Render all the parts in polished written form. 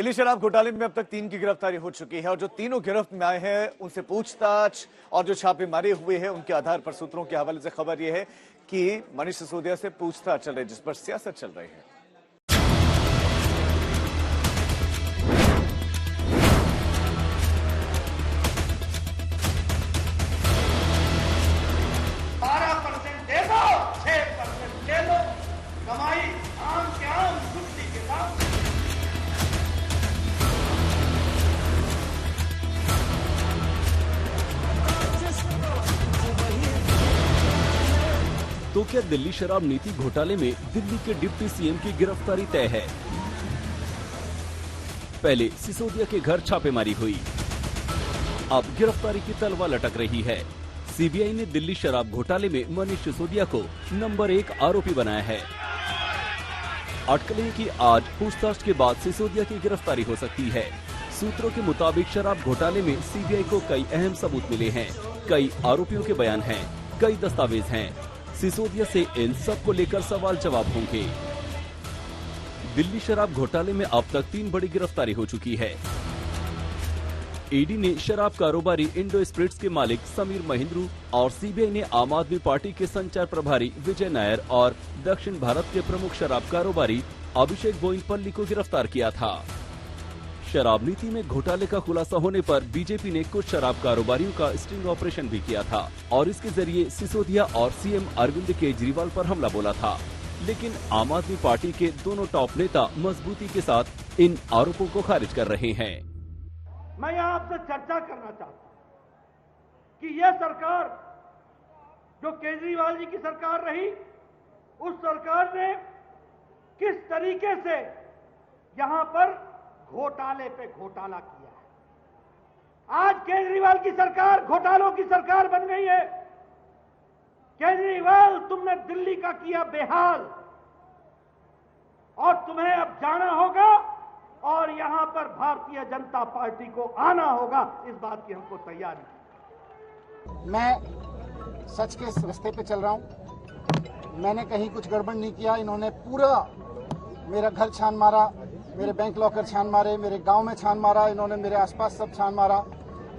दिल्ली शराब घोटाले में अब तक 3 की गिरफ्तारी हो चुकी है और जो तीनों गिरफ्त में आए हैं उनसे पूछताछ और जो छापेमारी हुए हैं उनके आधार पर सूत्रों के हवाले से खबर यह है कि मनीष सिसोदिया से पूछताछ चल रही है, जिस पर सियासत चल रही है। तो क्या दिल्ली शराब नीति घोटाले में दिल्ली के डिप्टी सीएम की गिरफ्तारी तय है? पहले सिसोदिया के घर छापेमारी हुई, अब गिरफ्तारी की तलवार लटक रही है। सीबीआई ने दिल्ली शराब घोटाले में मनीष सिसोदिया को नंबर 1 आरोपी बनाया है। अटकलें कि आज पूछताछ के बाद सिसोदिया की गिरफ्तारी हो सकती है। सूत्रों के मुताबिक शराब घोटाले में सीबीआई को कई अहम सबूत मिले हैं, कई आरोपियों के बयान हैं, कई दस्तावेज हैं। सिसोदिया से इन सब को लेकर सवाल जवाब होंगे। दिल्ली शराब घोटाले में अब तक 3 बड़ी गिरफ्तारी हो चुकी है। ईडी ने शराब कारोबारी इंडो स्पिरिट्स के मालिक समीर महिंद्रू और सीबीआई ने आम आदमी पार्टी के संचार प्रभारी विजय नायर और दक्षिण भारत के प्रमुख शराब कारोबारी अभिषेक बोइनपल्ली को गिरफ्तार किया था। शराब नीति में घोटाले का खुलासा होने पर बीजेपी ने कुछ शराब कारोबारियों का स्टिंग ऑपरेशन भी किया था और इसके जरिए सिसोदिया और सीएम अरविंद केजरीवाल पर हमला बोला था। लेकिन आम आदमी पार्टी के दोनों टॉप नेता मजबूती के साथ इन आरोपों को खारिज कर रहे हैं। मैं यहाँ आपसे चर्चा करना चाहता हूँ कि यह सरकार जो केजरीवाल जी की सरकार रही, उस सरकार ने किस तरीके से यहाँ पर घोटाले पे घोटाला किया है। आज केजरीवाल की सरकार घोटालों की सरकार बन गई है। केजरीवाल, तुमने दिल्ली का किया बेहाल और तुम्हें अब जाना होगा और यहां पर भारतीय जनता पार्टी को आना होगा। इस बात की हमको तैयारी। मैं सच के रास्ते पे चल रहा हूं। मैंने कहीं कुछ गड़बड़ नहीं किया। इन्होंने पूरा मेरा घर छान मारा, मेरे बैंक लॉकर छान मारे, मेरे गांव में छान मारा, इन्होंने मेरे आसपास सब छान मारा।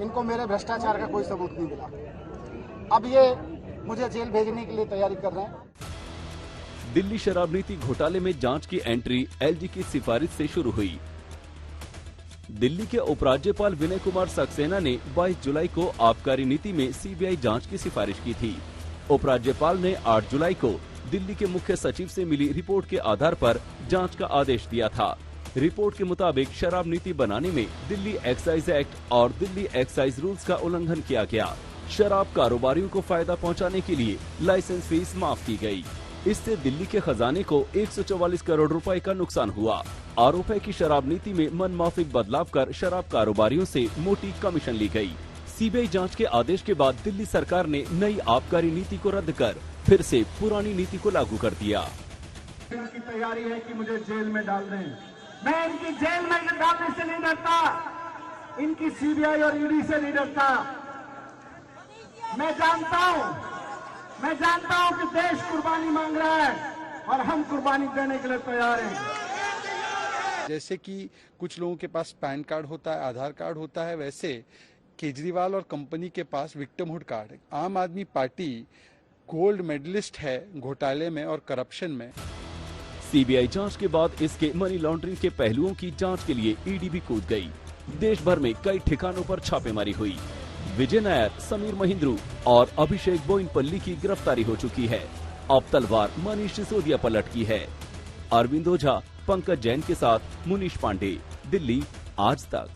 इनको मेरे भ्रष्टाचार का कोई सबूत नहीं मिला। अब ये मुझे जेल भेजने के लिए तैयारी कर रहे हैं। दिल्ली शराब नीति घोटाले में जांच की एंट्री एलजी की सिफारिश से शुरू हुई। दिल्ली के उपराज्यपाल विनय कुमार सक्सेना ने 22 जुलाई को आबकारी नीति में सीबीआई जांच की सिफारिश की थी। उपराज्यपाल ने 8 जुलाई को दिल्ली के मुख्य सचिव से मिली रिपोर्ट के आधार पर जांच का आदेश दिया था। रिपोर्ट के मुताबिक शराब नीति बनाने में दिल्ली एक्साइज एक्ट और दिल्ली एक्साइज रूल्स का उल्लंघन किया गया। शराब कारोबारियों को फायदा पहुंचाने के लिए लाइसेंस फीस माफ की गई। इससे दिल्ली के खजाने को 144 करोड़ रुपए का नुकसान हुआ। आरोप है कि शराब नीति में मनमाफिक बदलाव कर शराब कारोबारियों से मोटी कमीशन ली गई। सीबीआई जांच के आदेश के बाद दिल्ली सरकार ने नई आबकारी नीति को रद्द कर फिर से पुरानी नीति को लागू कर दिया। इनकी तैयारी है कि मुझे जेल में डाल दें। मैं इनकी जेल में डालने से नहीं डरता, इनकी सीबीआई और ईडी से नहीं डरता। मैं जानता हूं कि देश कुर्बानी मांग रहा है और हम कुर्बानी देने के लिए तैयार हैं। जैसे कि कुछ लोगों के पास पैन कार्ड होता है, आधार कार्ड होता है, वैसे केजरीवाल और कंपनी के पास विक्टिमहुड कार्ड है। आम आदमी पार्टी गोल्ड मेडलिस्ट है घोटाले में और करप्शन में। सीबीआई जांच के बाद इसके मनी लॉन्ड्रिंग के पहलुओं की जांच के लिए ईडी भी कूद गई। देश भर में कई ठिकानों पर छापेमारी हुई। विजय नायर, समीर महिंद्रू और अभिषेक बोइनपल्ली की गिरफ्तारी हो चुकी है। अब तलवार मनीष सिसोदिया पर लटकी है। अरविंद ओझा, पंकज जैन के साथ मुनीश पांडे, दिल्ली आज तक।